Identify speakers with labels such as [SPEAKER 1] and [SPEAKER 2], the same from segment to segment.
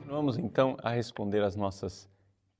[SPEAKER 1] Vamos então a responder às nossas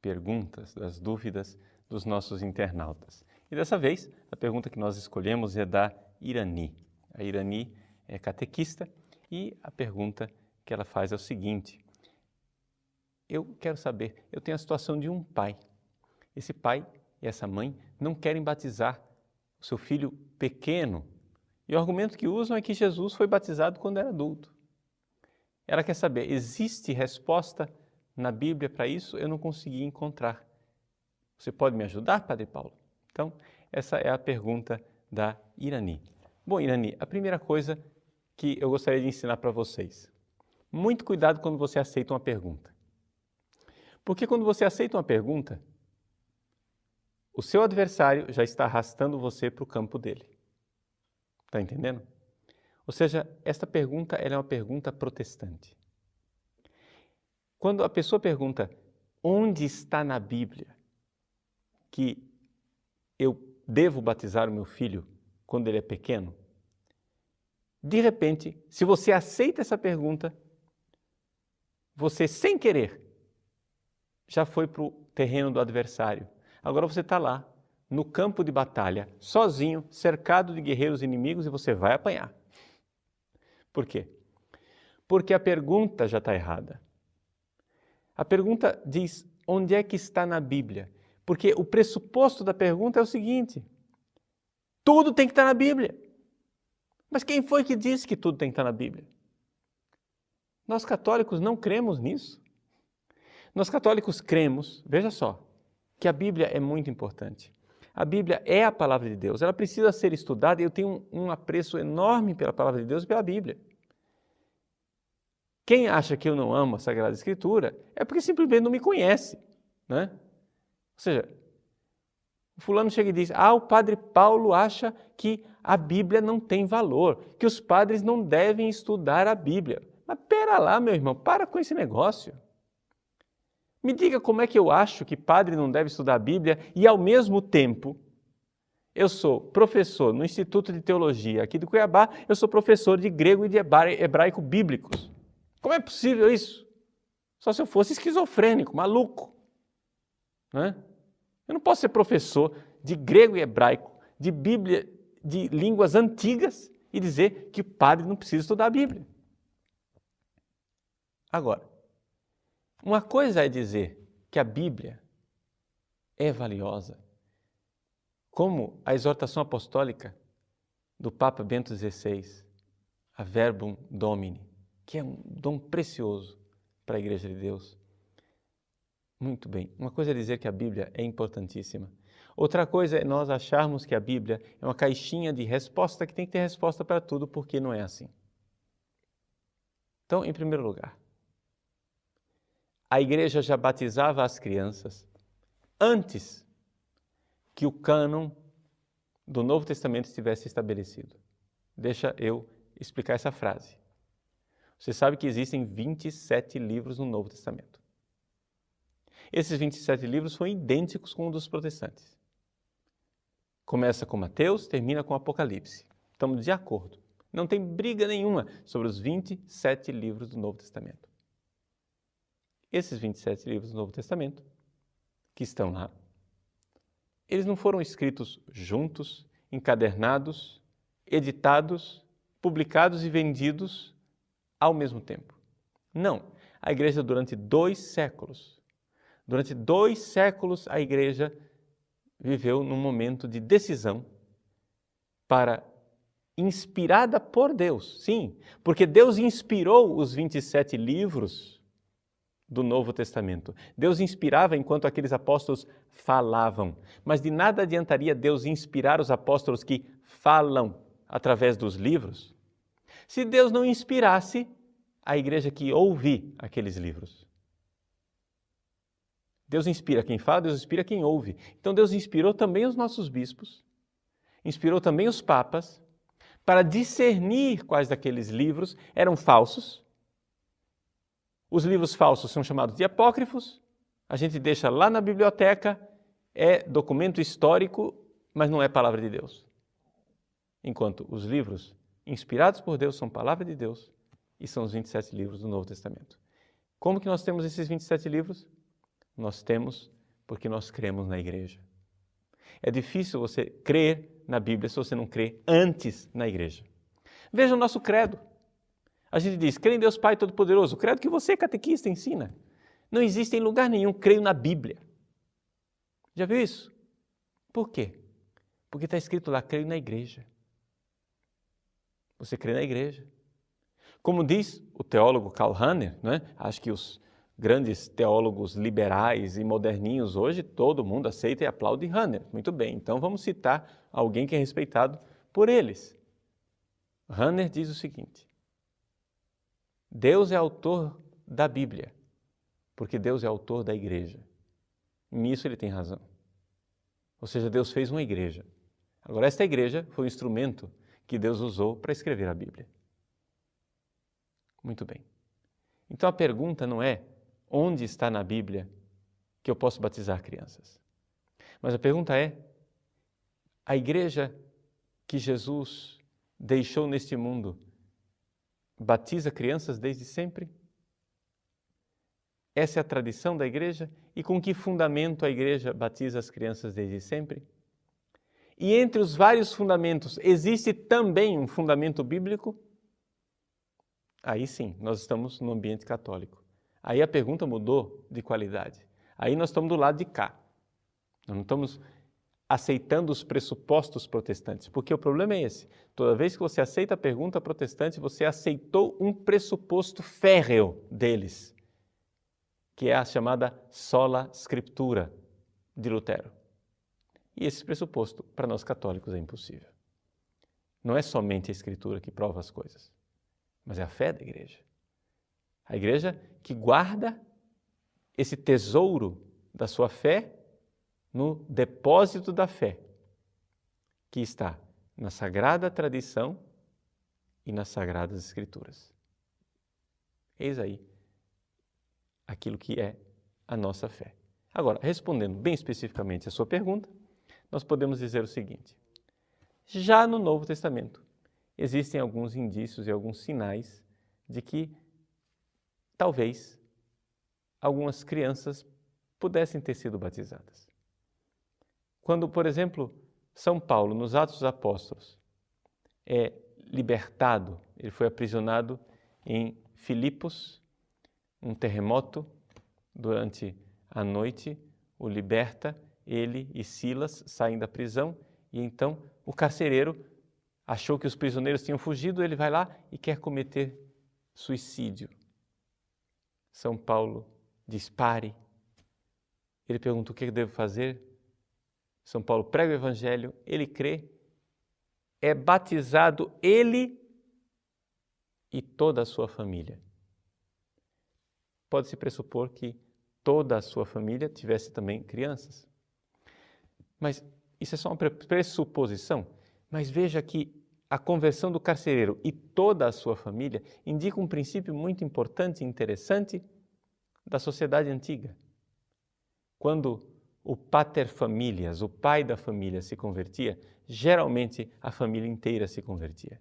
[SPEAKER 1] perguntas, das dúvidas dos nossos internautas. E dessa vez, a pergunta que nós escolhemos é da Irani. A Irani é catequista e a pergunta que ela faz é o seguinte: eu quero saber, eu tenho a situação de um pai. Esse pai e essa mãe não querem batizar o seu filho pequeno. E o argumento que usam é que Jesus foi batizado quando era adulto. Ela quer saber, existe resposta na Bíblia para isso? Eu não consegui encontrar. Você pode me ajudar, Padre Paulo? Então, essa é a pergunta da Irani. Bom, Irani, a primeira coisa que eu gostaria de ensinar para vocês. Muito cuidado quando você aceita uma pergunta. Porque quando você aceita uma pergunta, o seu adversário já está arrastando você para o campo dele. Está entendendo? Ou seja, esta pergunta ela é uma pergunta protestante. Quando a pessoa pergunta onde está na Bíblia que eu devo batizar o meu filho quando ele é pequeno, de repente, se você aceita essa pergunta, você sem querer já foi para o terreno do adversário. Agora você está lá, no campo de batalha, sozinho, cercado de guerreiros inimigos e você vai apanhar. Por quê? Porque a pergunta já está errada. A pergunta diz onde é que está na Bíblia. Porque o pressuposto da pergunta é o seguinte: tudo tem que estar na Bíblia. Mas quem foi que disse que tudo tem que estar na Bíblia? Nós católicos não cremos nisso. Nós católicos cremos, veja só, que a Bíblia é muito importante. A Bíblia é a palavra de Deus, ela precisa ser estudada e eu tenho um apreço enorme pela palavra de Deus e pela Bíblia. Quem acha que eu não amo a Sagrada Escritura é porque simplesmente não me conhece, né? Ou seja, o fulano chega e diz, o Padre Paulo acha que a Bíblia não tem valor, que os padres não devem estudar a Bíblia. Mas pera lá, meu irmão, para com esse negócio. Me diga como é que eu acho que padre não deve estudar a Bíblia e, ao mesmo tempo, eu sou professor no Instituto de Teologia aqui de Cuiabá, eu sou professor de grego e de hebraico bíblicos. Como é possível isso? Só se eu fosse esquizofrênico, maluco. Né? Eu não posso ser professor de grego e hebraico, de Bíblia, de línguas antigas e dizer que padre não precisa estudar a Bíblia. Agora, uma coisa é dizer que a Bíblia é valiosa, como a exortação apostólica do Papa Bento XVI, a Verbum Domini, que é um dom precioso para a Igreja de Deus. Muito bem, uma coisa é dizer que a Bíblia é importantíssima. Outra coisa é nós acharmos que a Bíblia é uma caixinha de resposta que tem que ter resposta para tudo, porque não é assim. Então, em primeiro lugar, a Igreja já batizava as crianças antes que o cânon do Novo Testamento estivesse estabelecido. Deixa eu explicar essa frase. Você sabe que existem 27 livros no Novo Testamento. Esses 27 livros são idênticos com um dos protestantes. Começa com Mateus, termina com Apocalipse. Estamos de acordo. Não tem briga nenhuma sobre os 27 livros do Novo Testamento. Esses 27 livros do Novo Testamento, que estão lá, eles não foram escritos juntos, encadernados, editados, publicados e vendidos ao mesmo tempo. Não. A Igreja, durante 2 séculos, a Igreja viveu num momento de decisão para, inspirada por Deus, sim, porque Deus inspirou os 27 livros do Novo Testamento. Deus inspirava enquanto aqueles apóstolos falavam, mas de nada adiantaria Deus inspirar os apóstolos que falam através dos livros, se Deus não inspirasse a igreja que ouve aqueles livros. Deus inspira quem fala, Deus inspira quem ouve. Então Deus inspirou também os nossos bispos, inspirou também os papas, para discernir quais daqueles livros eram falsos Os livros falsos são chamados de apócrifos, a gente deixa lá na biblioteca, é documento histórico, mas não é palavra de Deus. Enquanto os livros inspirados por Deus são palavra de Deus e são os 27 livros do Novo Testamento. Como que nós temos esses 27 livros? Nós temos porque nós cremos na igreja. É difícil você crer na Bíblia se você não crê antes na igreja. Veja o nosso credo. A gente diz, crê em Deus Pai Todo-Poderoso. O credo que você, catequista, ensina. Não existe em lugar nenhum, creio na Bíblia. Já viu isso? Por quê? Porque está escrito lá, creio na igreja. Você crê na igreja. Como diz o teólogo Karl Rahner, né? Acho que os grandes teólogos liberais e moderninhos hoje, todo mundo aceita e aplaude Rahner. Muito bem, então vamos citar alguém que é respeitado por eles. Rahner diz o seguinte, Deus é autor da Bíblia, porque Deus é autor da igreja. Nisso ele tem razão. Ou seja, Deus fez uma igreja. Agora, esta igreja foi o instrumento que Deus usou para escrever a Bíblia. Muito bem. Então a pergunta não é onde está na Bíblia que eu posso batizar crianças. Mas a pergunta é, a igreja que Jesus deixou neste mundo batiza crianças desde sempre? Essa é a tradição da igreja? E com que fundamento a igreja batiza as crianças desde sempre? E entre os vários fundamentos, existe também um fundamento bíblico? Aí sim, nós estamos no ambiente católico. Aí a pergunta mudou de qualidade. Aí nós estamos do lado de cá. Nós não estamos aceitando os pressupostos protestantes, porque o problema é esse. Toda vez que você aceita a pergunta protestante, você aceitou um pressuposto férreo deles, que é a chamada sola scriptura de Lutero. E esse pressuposto, para nós católicos, é impossível. Não é somente a Escritura que prova as coisas, mas é a fé da igreja. A igreja que guarda esse tesouro da sua fé no depósito da fé, que está na sagrada tradição e nas sagradas Escrituras. Eis aí aquilo que é a nossa fé. Agora, respondendo bem especificamente a sua pergunta, nós podemos dizer o seguinte, já no Novo Testamento existem alguns indícios e alguns sinais de que talvez algumas crianças pudessem ter sido batizadas. Quando, por exemplo, São Paulo, nos Atos dos Apóstolos, é libertado, ele foi aprisionado em Filipos, um terremoto durante a noite o liberta, ele e Silas saem da prisão e então o carcereiro achou que os prisioneiros tinham fugido, ele vai lá e quer cometer suicídio. São Paulo diz, pare. Ele pergunta o que eu devo fazer. São Paulo prega o evangelho, ele crê, é batizado ele e toda a sua família. Pode-se pressupor que toda a sua família tivesse também crianças. Mas isso é só uma pressuposição. Mas veja que a conversão do carcereiro e toda a sua família indica um princípio muito importante e interessante da sociedade antiga. Quando o pater familias, o pai da família, se convertia, geralmente a família inteira se convertia.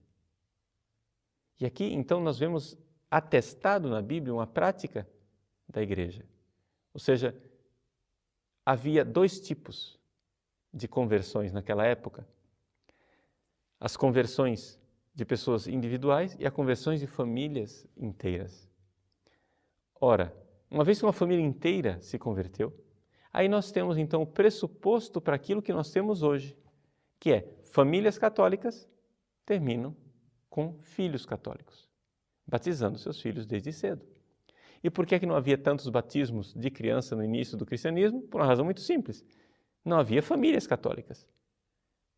[SPEAKER 1] E aqui, então, nós vemos atestado na Bíblia uma prática da igreja. Ou seja, havia dois tipos de conversões naquela época. As conversões de pessoas individuais e as conversões de famílias inteiras. Ora, uma vez que uma família inteira se converteu, aí nós temos então o pressuposto para aquilo que nós temos hoje, que é famílias católicas terminam com filhos católicos, batizando seus filhos desde cedo. E por que não havia tantos batismos de criança no início do cristianismo? Por uma razão muito simples. Não havia famílias católicas,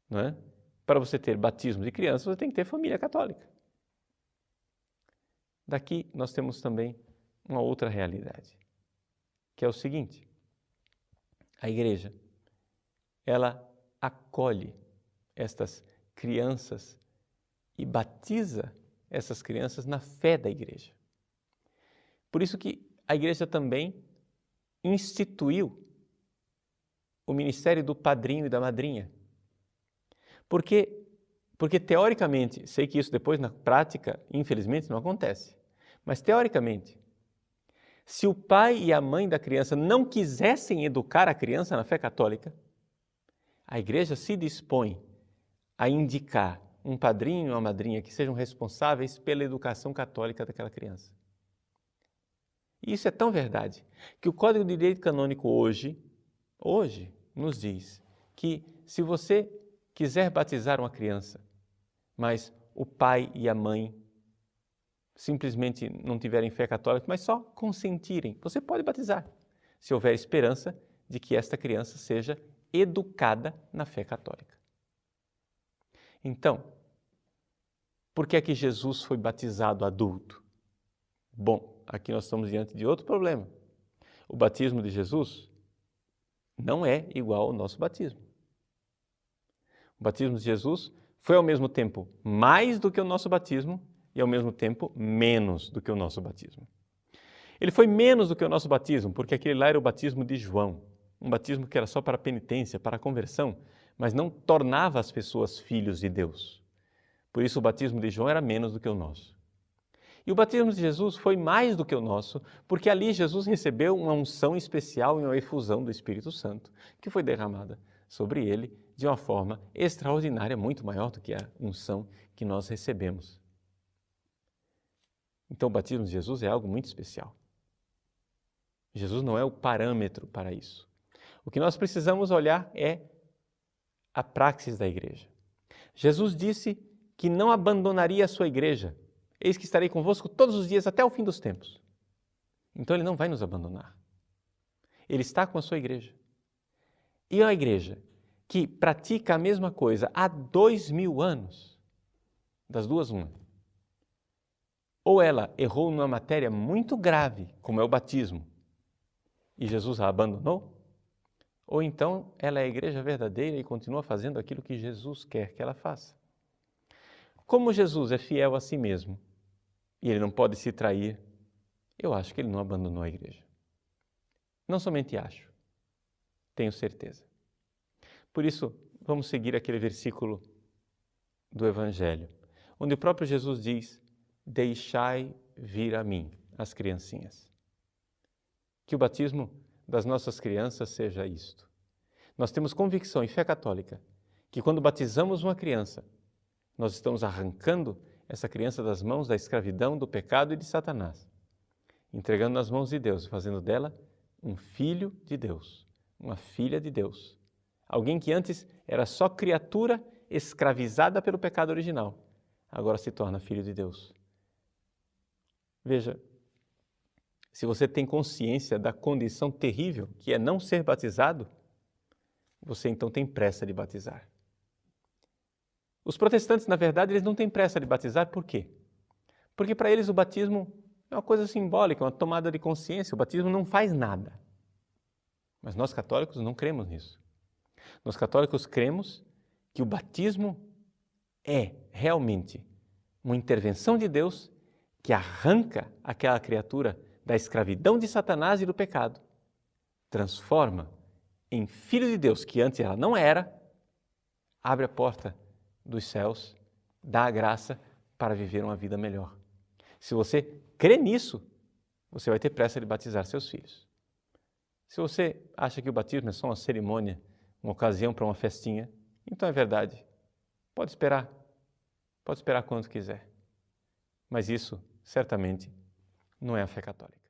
[SPEAKER 1] não é? Para você ter batismo de criança, você tem que ter família católica. Daqui nós temos também uma outra realidade, que é o seguinte, a igreja, ela acolhe estas crianças e batiza essas crianças na fé da igreja. Por isso que a igreja também instituiu o ministério do padrinho e da madrinha. Porque teoricamente, sei que isso depois na prática, infelizmente, não acontece, mas teoricamente, se o pai e a mãe da criança não quisessem educar a criança na fé católica, a igreja se dispõe a indicar um padrinho ou uma madrinha que sejam responsáveis pela educação católica daquela criança. E isso é tão verdade que o Código de Direito Canônico hoje nos diz que se você quiser batizar uma criança, mas o pai e a mãe simplesmente não tiverem fé católica, mas só consentirem, você pode batizar, se houver esperança de que esta criança seja educada na fé católica. Então, por que é que Jesus foi batizado adulto? Bom, aqui nós estamos diante de outro problema. O batismo de Jesus não é igual ao nosso batismo. O batismo de Jesus foi ao mesmo tempo mais do que o nosso batismo e ao mesmo tempo menos do que o nosso batismo. Ele foi menos do que o nosso batismo, porque aquele lá era o batismo de João, um batismo que era só para penitência, para conversão, mas não tornava as pessoas filhos de Deus. Por isso o batismo de João era menos do que o nosso. E o batismo de Jesus foi mais do que o nosso, porque ali Jesus recebeu uma unção especial e uma efusão do Espírito Santo, que foi derramada sobre ele de uma forma extraordinária, muito maior do que a unção que nós recebemos. Então o batismo de Jesus é algo muito especial. Jesus não é o parâmetro para isso. O que nós precisamos olhar é a praxis da igreja. Jesus disse que não abandonaria a sua igreja. Eis que estarei convosco todos os dias até o fim dos tempos. Então ele não vai nos abandonar. Ele está com a sua igreja. E a igreja que pratica a mesma coisa há 2000 anos, das duas uma. Ou ela errou numa matéria muito grave, como é o batismo, e Jesus a abandonou, ou então ela é a igreja verdadeira e continua fazendo aquilo que Jesus quer que ela faça. Como Jesus é fiel a si mesmo e ele não pode se trair, eu acho que ele não abandonou a igreja. Não somente acho, tenho certeza. Por isso, vamos seguir aquele versículo do Evangelho, onde o próprio Jesus diz: deixai vir a mim as criancinhas. Que o batismo das nossas crianças seja isto. Nós temos convicção e fé católica que quando batizamos uma criança, nós estamos arrancando essa criança das mãos da escravidão, do pecado e de Satanás, entregando nas mãos de Deus, fazendo dela um filho de Deus, uma filha de Deus. Alguém que antes era só criatura escravizada pelo pecado original, agora se torna filho de Deus. Veja, se você tem consciência da condição terrível que é não ser batizado, você então tem pressa de batizar. Os protestantes, na verdade, eles não têm pressa de batizar, por quê? Porque para eles o batismo é uma coisa simbólica, uma tomada de consciência, o batismo não faz nada. Mas nós católicos não cremos nisso. Nós católicos cremos que o batismo é realmente uma intervenção de Deus que arranca aquela criatura da escravidão de Satanás e do pecado, transforma em filho de Deus, que antes ela não era, abre a porta dos céus, dá a graça para viver uma vida melhor. Se você crê nisso, você vai ter pressa de batizar seus filhos. Se você acha que o batismo é só uma cerimônia, uma ocasião para uma festinha, então é verdade. Pode esperar quanto quiser. Mas isso, certamente, não é a fé católica.